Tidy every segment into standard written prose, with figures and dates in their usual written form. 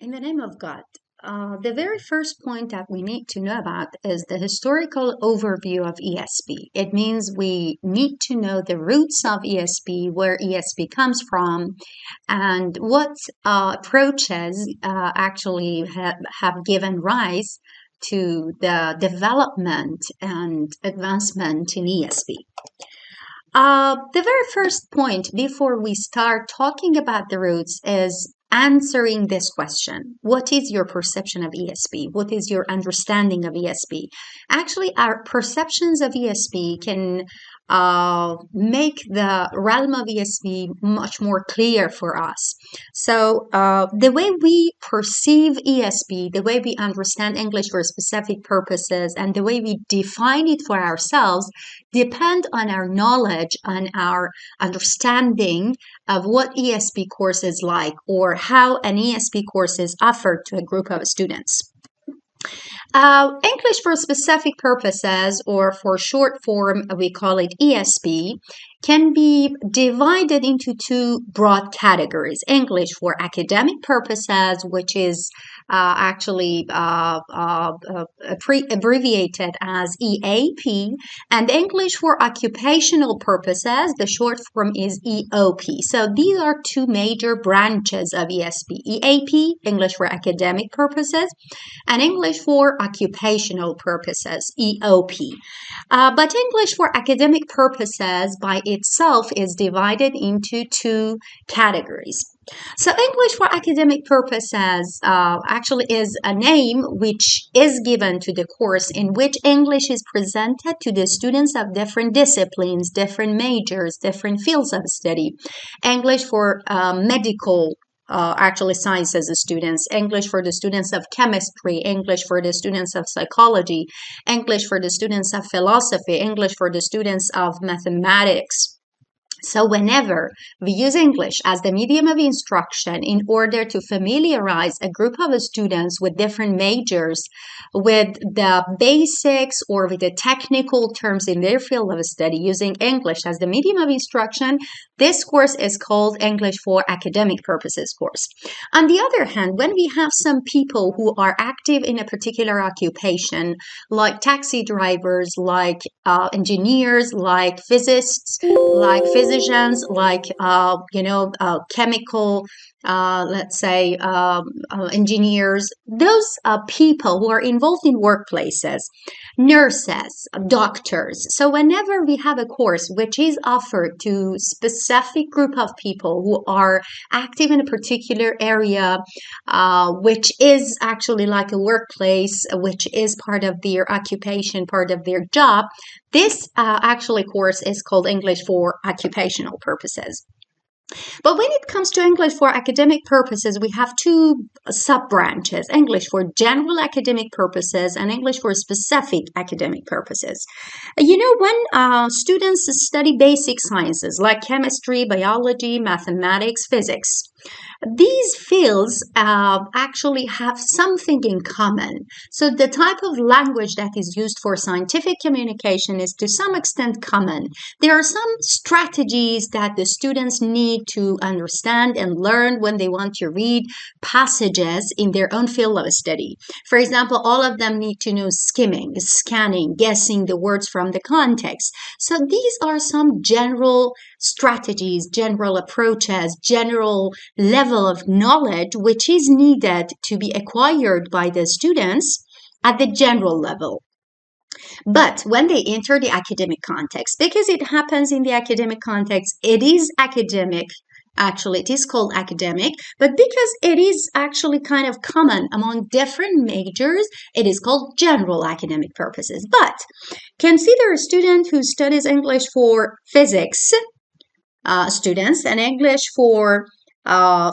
In the name of God, the very first point that we need to know about is the historical overview of ESP. It means we need to know the roots of ESP, where ESP comes from, and what approaches actually have given rise to the development and advancement in ESP. The very first point before we start talking about the roots is answering this question. What is your perception of ESP? What is your understanding of ESP? Actually, our perceptions of ESP can make the realm of ESP much more clear for us. So the way we perceive ESP, the way we understand English for specific purposes, and the way we define it for ourselves depend on our knowledge, on our understanding of what ESP course is like, or how an ESP course is offered to a group of students. English for specific purposes, or for short form, we call it ESP, can be divided into two broad categories. English for academic purposes, which is actually abbreviated as EAP, and English for occupational purposes, the short form is EOP. So these are two major branches of ESP: EAP, English for academic purposes, and English for occupational purposes, EOP. But English for academic purposes by itself is divided into two categories. So English for academic purposes actually is a name which is given to the course in which English is presented to the students of different disciplines, different majors, different fields of study. English for medical actually sciences students, English for the students of chemistry, English for the students of psychology, English for the students of philosophy, English for the students of mathematics. So whenever we use English as the medium of instruction in order to familiarize a group of students with different majors, with the basics or with the technical terms in their field of study, using English as the medium of instruction, this course is called English for academic purposes course. On the other hand, when we have some people who are active in a particular occupation, like taxi drivers, like engineers, like physicists, like physicians, like chemical, let's say, engineers, those people who are involved in workplaces, nurses, doctors. So whenever we have a course which is offered to specific group of people who are active in a particular area, which is actually like a workplace, which is part of their occupation, part of their job, this actually course is called English for occupational purposes. But when it comes to English for academic purposes, we have two sub-branches: English for general academic purposes and English for specific academic purposes. When students study basic sciences like chemistry, biology, mathematics, physics, these fields actually have something in common. So the type of language that is used for scientific communication is to some extent common. There are some strategies that the students need to understand and learn when they want to read passages in their own field of study. For example, all of them need to know skimming, scanning, guessing the words from the context. So these are some general strategies, general approaches, general level of knowledge which is needed to be acquired by the students at the general level. But when they enter the academic context, because it happens in the academic context, it is academic. Actually, it is called academic, but because it is actually kind of common among different majors, it is called general academic purposes. But consider a student who studies English for physics students and English for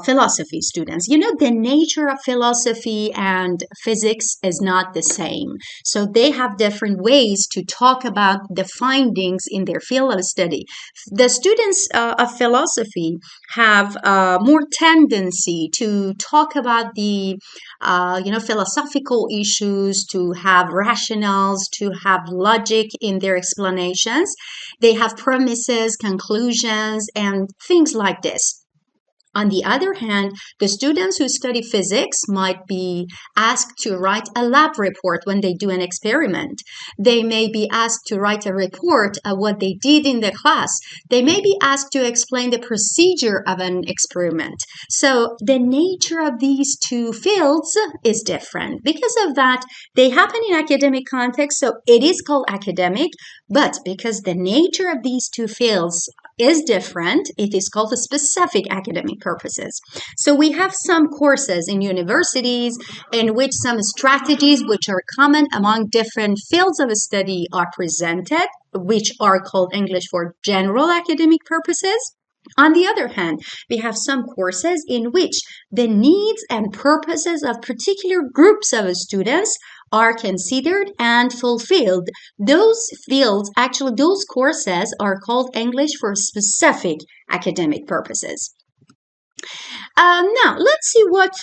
philosophy students. The nature of philosophy and physics is not the same. So they have different ways to talk about the findings in their field of study. The students of philosophy have more tendency to talk about the philosophical issues, to have rationales, to have logic in their explanations. They have premises, conclusions, and things like this. On the other hand, the students who study physics might be asked to write a lab report when they do an experiment. They may be asked to write a report of what they did in the class. They may be asked to explain the procedure of an experiment. So the nature of these two fields is different. Because of that, they happen in academic context, so it is called academic, but because the nature of these two fields is different, it is called a specific academic purposes. So we have some courses in universities in which some strategies which are common among different fields of study are presented, which are called English for general academic purposes. On the other hand, we have some courses in which the needs and purposes of particular groups of students are considered and fulfilled. Those fields, actually, those courses are called English for specific academic purposes. Now, let's see what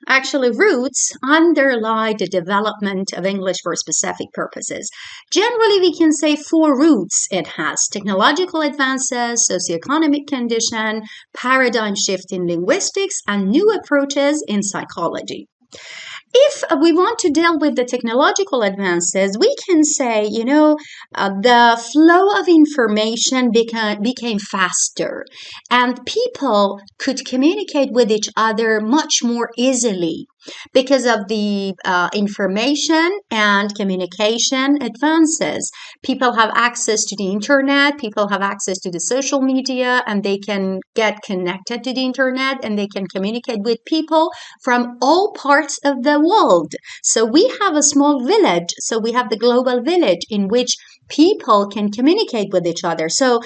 actually roots underlie the development of English for specific purposes. Generally, we can say four roots it has: technological advances, socioeconomic condition, paradigm shift in linguistics, and new approaches in psychology. If we want to deal with the technological advances, we can say, the flow of information became faster, and people could communicate with each other much more easily because of the information and communication advances. People have access to the internet, people have access to the social media, and they can get connected to the internet and they can communicate with people from all parts of the world. So we have a small village, so we have the global village in which people can communicate with each other. So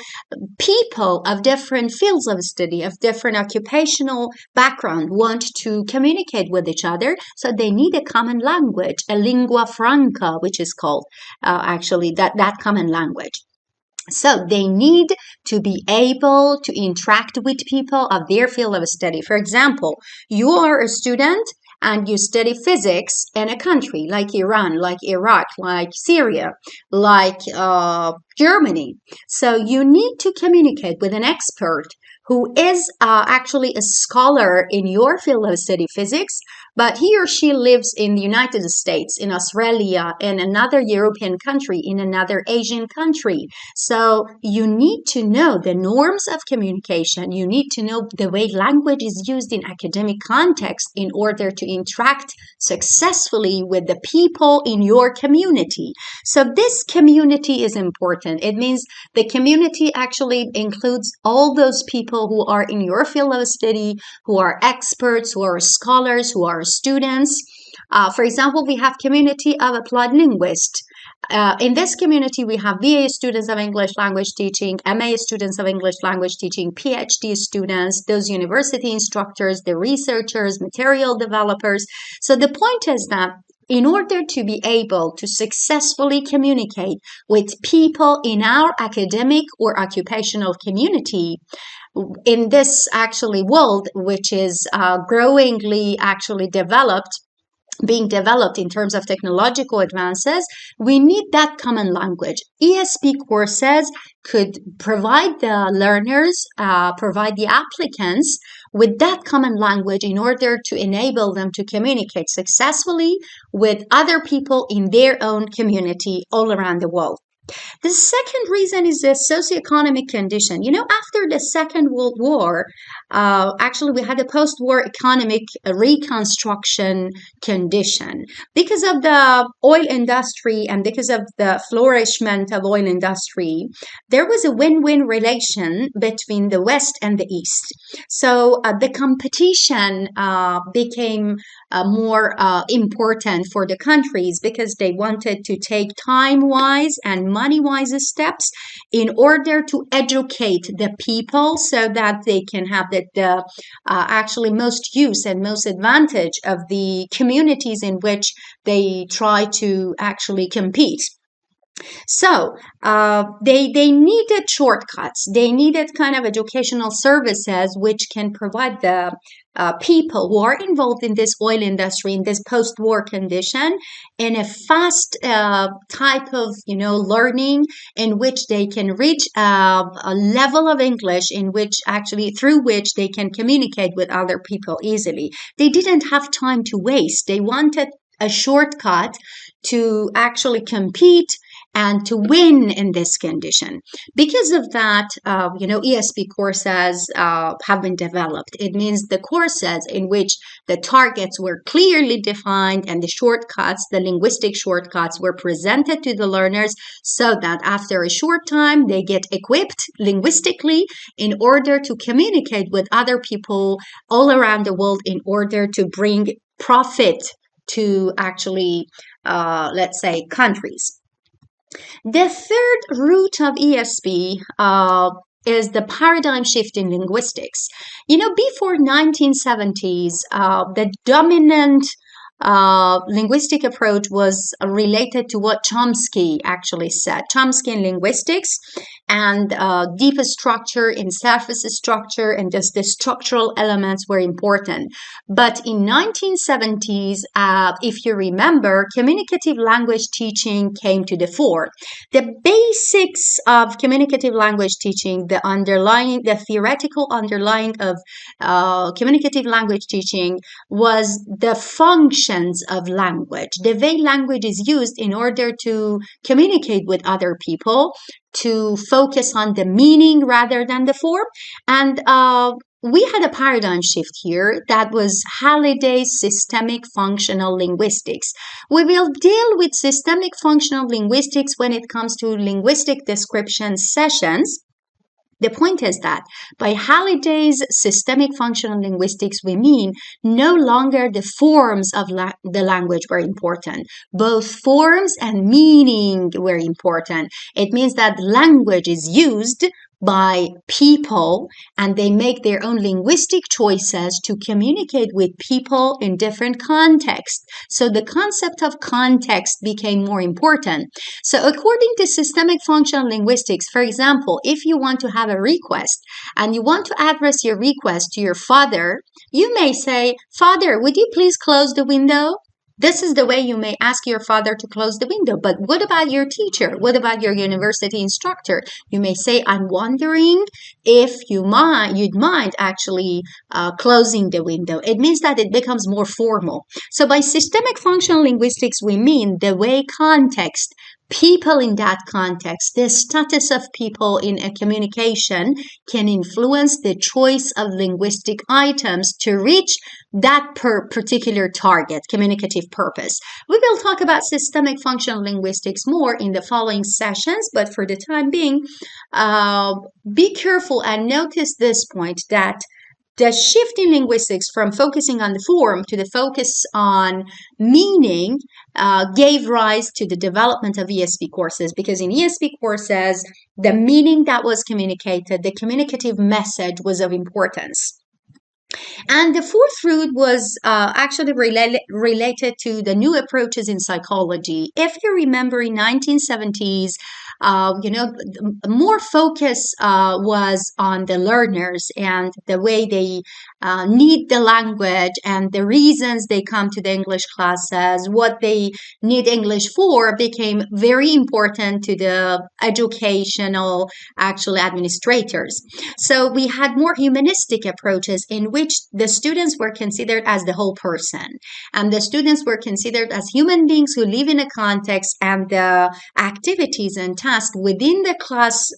people of different fields of study, of different occupational background, want to communicate with each other. So they need a common language, a lingua franca, which is called actually that common language. So they need to be able to interact with people of their field of study. For example, you are a student and you study physics in a country like Iran, like Iraq, like Syria, like Germany. So you need to communicate with an expert who is actually a scholar in your field of study, physics, but he or she lives in the United States, in Australia, in another European country, in another Asian country. So you need to know the norms of communication. You need to know the way language is used in academic context in order to interact successfully with the people in your community. So this community is important. It means the community actually includes all those people who are in your field of study, who are experts, who are scholars, who are students. For example, we have community of applied linguists. In this community, we have BA students of English language teaching, MA students of English language teaching, PhD students, those university instructors, the researchers, material developers. So the point is that in order to be able to successfully communicate with people in our academic or occupational community, in this actually world, which is growingly actually being developed in terms of technological advances, we need that common language. ESP courses could provide the learners, provide the applicants with that common language in order to enable them to communicate successfully with other people in their own community all around the world. The second reason is the socioeconomic condition. After the Second World War, actually we had a post-war economic reconstruction condition. Because of the oil industry and because of the flourishment of oil industry, there was a win-win relation between the West and the East. So the competition became more important for the countries because they wanted to take time-wise and money-wise steps in order to educate the people so that they can have the actually most use and most advantage of the communities in which they try to actually compete. So they needed shortcuts. They needed kind of educational services which can provide the people who are involved in this oil industry in this post-war condition in a fast type of learning in which they can reach a level of English in which actually through which they can communicate with other people easily. They didn't have time to waste. They wanted a shortcut to actually compete and to win in this condition. Because of that, ESP courses have been developed. It means the courses in which the targets were clearly defined and the shortcuts, the linguistic shortcuts, were presented to the learners so that after a short time they get equipped linguistically in order to communicate with other people all around the world in order to bring profit to actually, let's say, countries. The third root of ESP is the paradigm shift in linguistics. Before 1970s, the dominant linguistic approach was related to what Chomsky actually said. Chomsky in linguistics and deeper structure in surface structure and just the structural elements were important. But in 1970s, if you remember, communicative language teaching came to the fore. The basics of communicative language teaching, the theoretical underlying of communicative language teaching was the functions of language, the way language is used in order to communicate with other people, to focus on the meaning rather than the form. And we had a paradigm shift here that was Halliday's systemic functional linguistics. We will deal with systemic functional linguistics when it comes to linguistic description sessions. The point is that by Halliday's systemic functional linguistics, we mean no longer the forms of the language were important. Both forms and meaning were important. It means that language is used by people and they make their own linguistic choices to communicate with people in different contexts. So the concept of context became more important. So according to systemic functional linguistics, for example, if you want to have a request and you want to address your request to your father, you may say, "Father, would you please close the window?" This is the way you may ask your father to close the window. But what about your teacher? What about your university instructor? You may say, "I'm wondering if you'd mind actually closing the window." It means that it becomes more formal. So by systemic functional linguistics, we mean the way context, people in that context, the status of people in a communication can influence the choice of linguistic items to reach that particular target, communicative purpose. We will talk about systemic functional linguistics more in the following sessions, but for the time being, be careful and notice this point that the shift in linguistics from focusing on the form to the focus on meaning gave rise to the development of ESP courses, because in ESP courses, the meaning that was communicated, the communicative message was of importance. And the fourth root was actually related to the new approaches in psychology. If you remember, in 1970s, more focus was on the learners and the way they need the language and the reasons they come to the English classes, what they need English for became very important to the educational actual administrators. So we had more humanistic approaches in which the students were considered as the whole person, and the students were considered as human beings who live in a context, and the activities and tasks within the class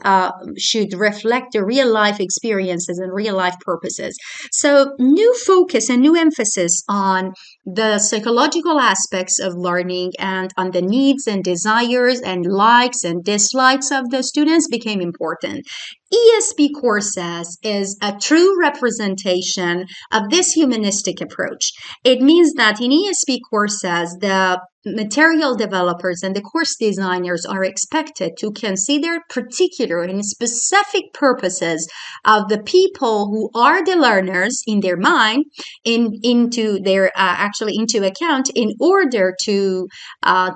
should reflect the real life experiences and real life purposes. So new focus and new emphasis on the psychological aspects of learning and on the needs and desires and likes and dislikes of the students became important. ESP courses is a true representation of this humanistic approach. It means that in ESP courses, the material developers and the course designers are expected to consider particular and specific purposes of the people who are the learners in their mind into their actually into account in order to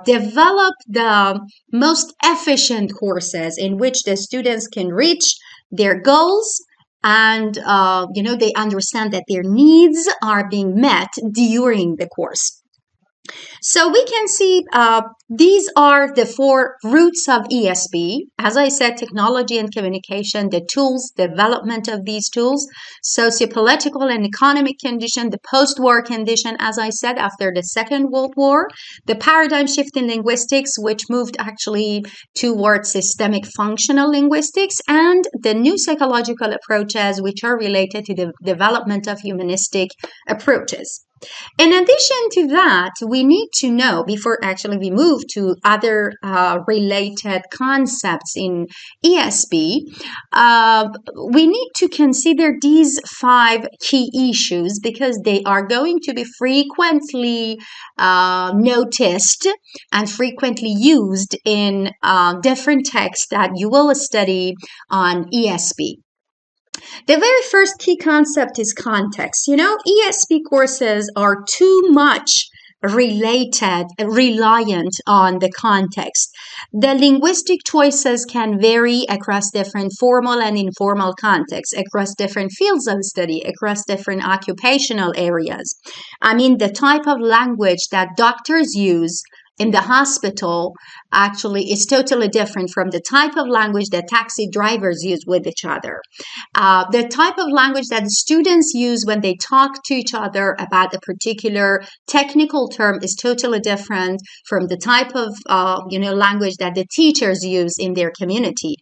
develop the most efficient courses in which the students can reach their goals, and they understand that their needs are being met during the course. So we can see these are the four roots of ESP. As I said, technology and communication, the tools, development of these tools, sociopolitical and economic condition, the post-war condition, as I said, after the Second World War, the paradigm shift in linguistics, which moved actually towards systemic functional linguistics, and the new psychological approaches, which are related to the development of humanistic approaches. In addition to that, we need to know, before actually we move to other related concepts in ESP, we need to consider these 5 key issues because they are going to be frequently noticed and frequently used in different texts that you will study on ESP. The very first key concept is context. ESP courses are too much reliant on the context. The linguistic choices can vary across different formal and informal contexts, across different fields of study, across different occupational areas. I mean, the type of language that doctors use in the hospital actually is totally different from the type of language that taxi drivers use with each other. The type of language that the students use when they talk to each other about a particular technical term is totally different from the type of language that the teachers use in their community.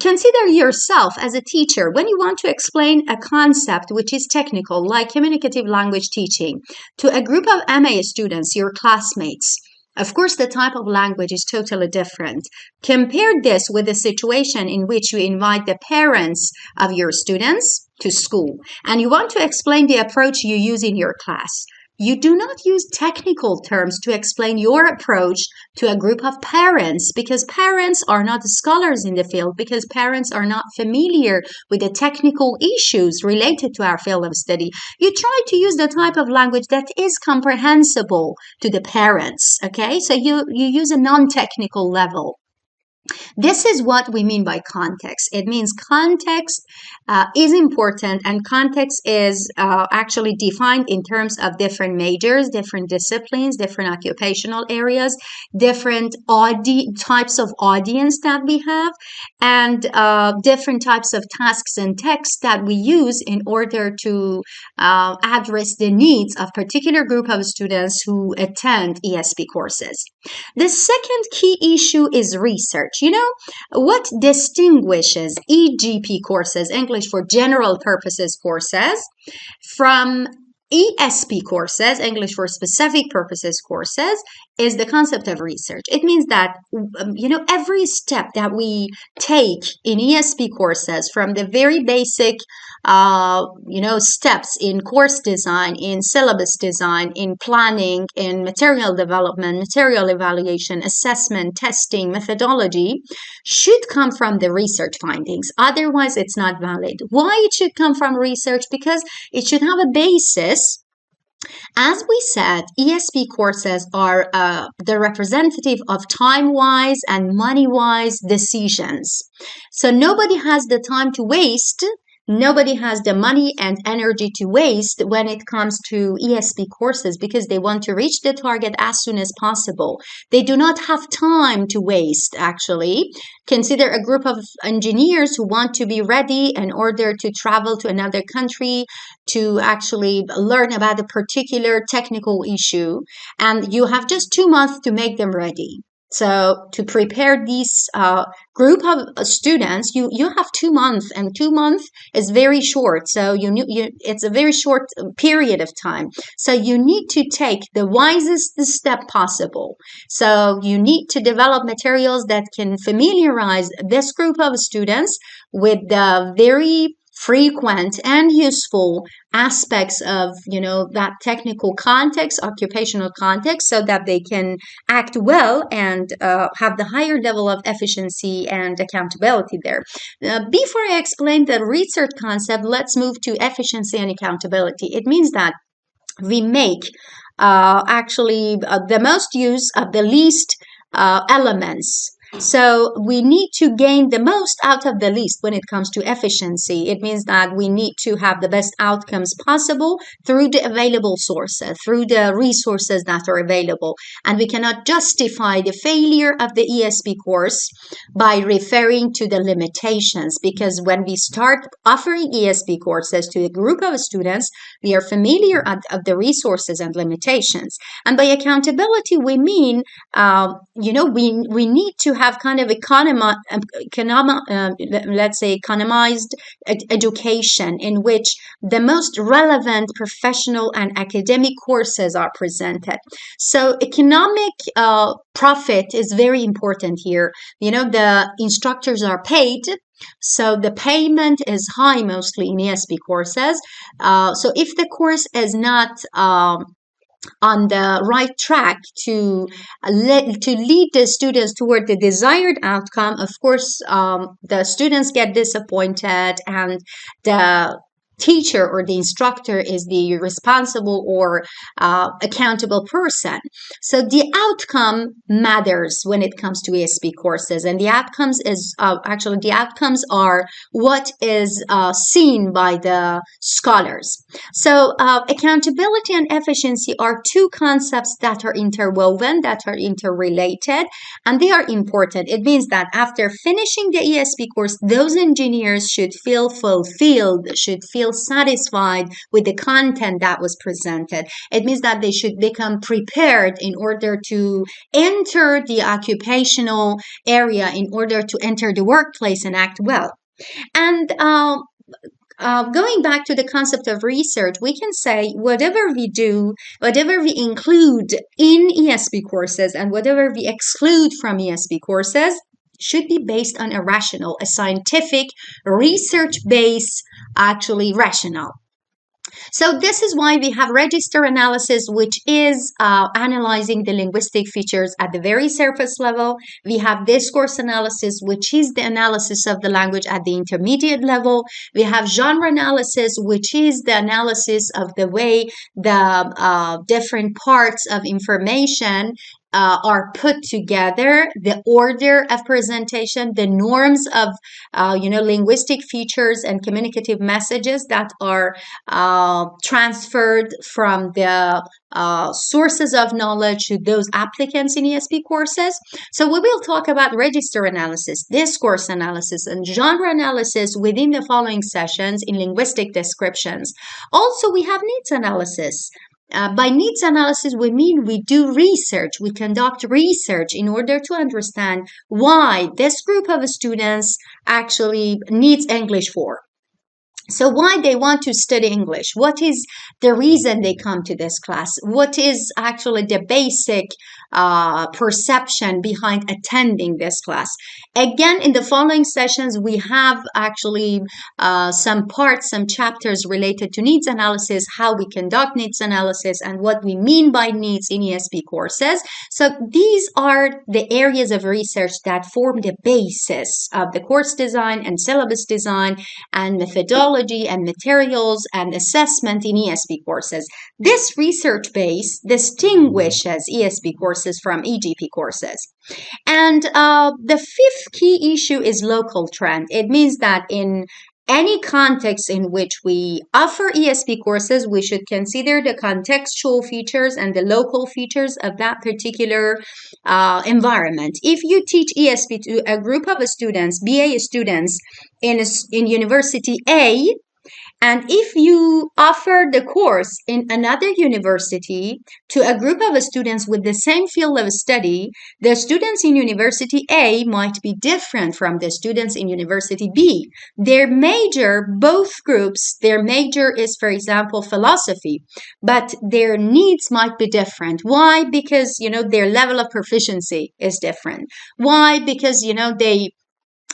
Consider yourself as a teacher when you want to explain a concept which is technical, like communicative language teaching, to a group of MA students, your classmates. Of course, the type of language is totally different. Compare this with a situation in which you invite the parents of your students to school and you want to explain the approach you use in your class. You do not use technical terms to explain your approach to a group of parents because parents are not scholars in the field, because parents are not familiar with the technical issues related to our field of study. You try to use the type of language that is comprehensible to the parents, okay? So you use a non-technical level. This is what we mean by context. It means context is important, and context is actually defined in terms of different majors, different disciplines, different occupational areas, different types of audience that we have, and different types of tasks and texts that we use in order to address the needs of particular group of students who attend ESP courses. The second key issue is research. What distinguishes EGP courses, English for General Purposes courses, from ESP courses, English for Specific Purposes courses, is the concept of research. It means that, every step that we take in ESP courses, from the very basic, steps in course design, in syllabus design, in planning, in material development, material evaluation, assessment, testing, methodology, should come from the research findings. Otherwise, it's not valid. Why it should come from research? Because it should have a basis. As we said, ESP courses are the representative of time-wise and money-wise decisions. So nobody has the time to waste. Nobody has the money and energy to waste when it comes to ESP courses because they want to reach the target as soon as possible. They do not have time to waste, actually. Consider a group of engineers who want to be ready in order to travel to another country to actually learn about a particular technical issue, and you have just 2 months to make them ready. So to prepare these group of students, you have 2 months, and 2 months is very short. So it's a very short period of time. So you need to take the wisest step possible. So you need to develop materials that can familiarize this group of students with the very frequent and useful aspects of that technical context, occupational context, so that they can act well and have the higher level of efficiency and accountability there. Before I explain the research concept, let's move to efficiency and accountability. It means that we make the most use of the least elements. So we need to gain the most out of the least when it comes to efficiency. It means that we need to have the best outcomes possible through the available sources, through the resources that are available. And we cannot justify the failure of the ESP course by referring to the limitations, because when we start offering ESP courses to a group of students, we are familiar of the resources and limitations. And by accountability, we mean, we need to have kind of let's say economized education in which the most relevant professional and academic courses are presented. So economic profit is very important here. The instructors are paid, so the payment is high mostly in ESP courses. So if the course is not on the right track to lead the students toward the desired outcome, of course, the students get disappointed, and the teacher or the instructor is the responsible or accountable person. So the outcome matters when it comes to ESP courses, and the outcomes are what is seen by the scholars. So accountability and efficiency are two concepts that are interwoven, that are interrelated, and they are important. It means that after finishing the ESP course, those engineers should feel fulfilled, should feel satisfied with the content that was presented. It means that they should become prepared in order to enter the occupational area, in order to enter the workplace and act well. And going back to the concept of research, we can say whatever we do, whatever we include in ESP courses and whatever we exclude from ESP courses should be based on a scientific, research-based, rationale. So this is why we have register analysis, which is analyzing the linguistic features at the very surface level. We have discourse analysis, which is the analysis of the language at the intermediate level. We have genre analysis, which is the analysis of the way the different parts of information are put together, the order of presentation, the norms of linguistic features and communicative messages that are transferred from the sources of knowledge to those applicants in ESP courses. So we will talk about register analysis, discourse analysis, and genre analysis within the following sessions in linguistic descriptions. Also, we have needs analysis. By needs analysis, we mean we do research, we conduct research in order to understand why this group of students actually needs English for. So why they want to study English? What is the reason they come to this class? What is actually the basic perception behind attending this class? Again, in the following sessions, we have actually some chapters related to needs analysis, how we conduct needs analysis, and what we mean by needs in ESP courses. So these are the areas of research that form the basis of the course design and syllabus design and methodology and materials and assessment in ESP courses. This research base distinguishes ESP courses from EGP courses. And the fifth key issue is local trend. It means that in any context in which we offer ESP courses, we should consider the contextual features and the local features of that particular environment. If you teach ESP to a group of students, BA students in University A, and if you offer the course in another university to a group of students with the same field of study, the students in University A might be different from the students in University B. Their major, both groups, their major is, for example, philosophy, but their needs might be different. Why? Because, their level of proficiency is different. Why? Because, they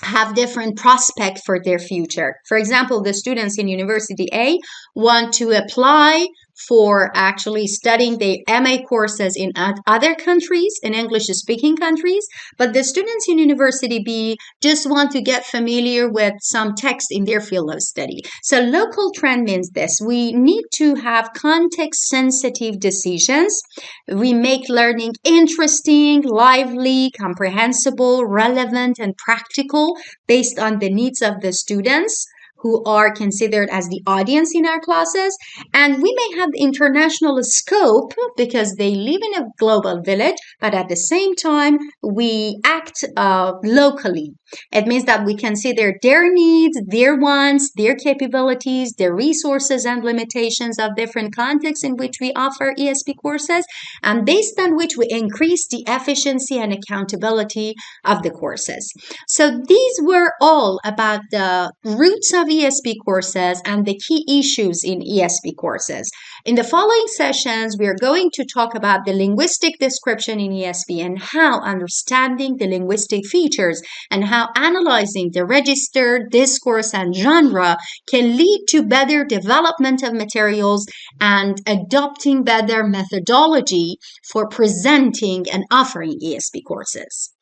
have different prospect for their future. For example, the students in University A want to apply for actually studying the MA courses in other countries, in English speaking countries, but the students in University B just want to get familiar with some text in their field of study. So local trend means this: we need to have context sensitive decisions. We make learning interesting, lively, comprehensible, relevant, and practical based on the needs of the students who are considered as the audience in our classes. And we may have international scope because they live in a global village, but at the same time, we act locally. It means that we consider their needs, their wants, their capabilities, their resources and limitations of different contexts in which we offer ESP courses, and based on which we increase the efficiency and accountability of the courses. So these were all about the roots of ESP courses and the key issues in ESP courses. In the following sessions, we are going to talk about the linguistic description in ESP and how understanding the linguistic features and how analyzing the register, discourse, and genre can lead to better development of materials and adopting better methodology for presenting and offering ESP courses.